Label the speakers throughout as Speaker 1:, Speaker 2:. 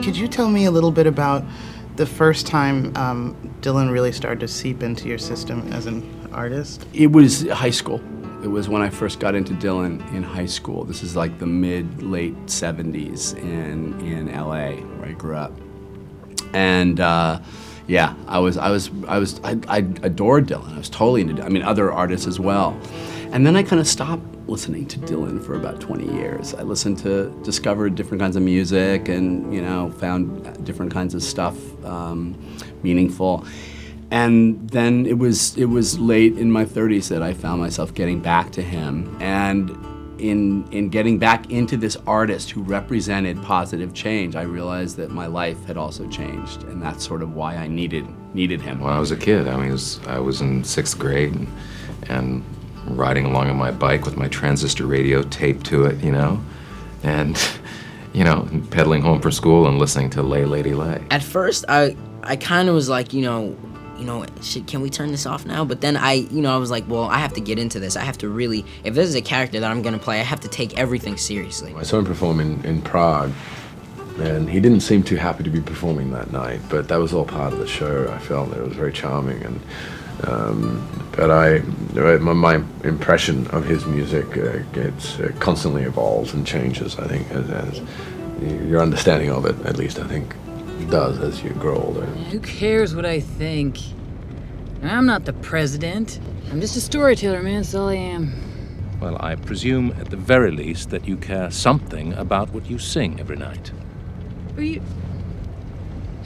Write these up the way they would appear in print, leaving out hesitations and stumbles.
Speaker 1: could you tell me a little bit about the first time Dylan really started to seep into your system as an artist?
Speaker 2: It was high school. It was when I first got into Dylan in high school. This is like the late 70s in LA, where I grew up. And yeah, I adored Dylan. I was totally into, other artists as well. And then I kind of stopped listening to Dylan for about 20 years. I discovered different kinds of music and, found different kinds of stuff meaningful. And then it was late in my 30s that I found myself getting back to him. And in getting back into this artist who represented positive change, I realized that my life had also changed, and that's sort of why I needed him.
Speaker 3: When I was a kid, I was in 6th grade and riding along on my bike with my transistor radio taped to it, and pedaling home from school and listening to Lay Lady Lay.
Speaker 4: At first, I kind of was like, can we turn this off now? But then I was like, well, I have to get into this. I have to really, if this is a character that I'm gonna play, I have to take everything seriously.
Speaker 5: I saw him perform in Prague, and he didn't seem too happy to be performing that night, but that was all part of the show. I felt that it was very charming, and but my impression of his music constantly evolves and changes, I think, as your understanding of it, at least, I think, does as you grow older.
Speaker 6: Who cares what I think? I'm not the president. I'm just a storyteller, man. That's all I am.
Speaker 7: Well, I presume at the very least that you care something about what you sing every night.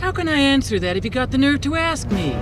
Speaker 6: How can I answer that if you got the nerve to ask me?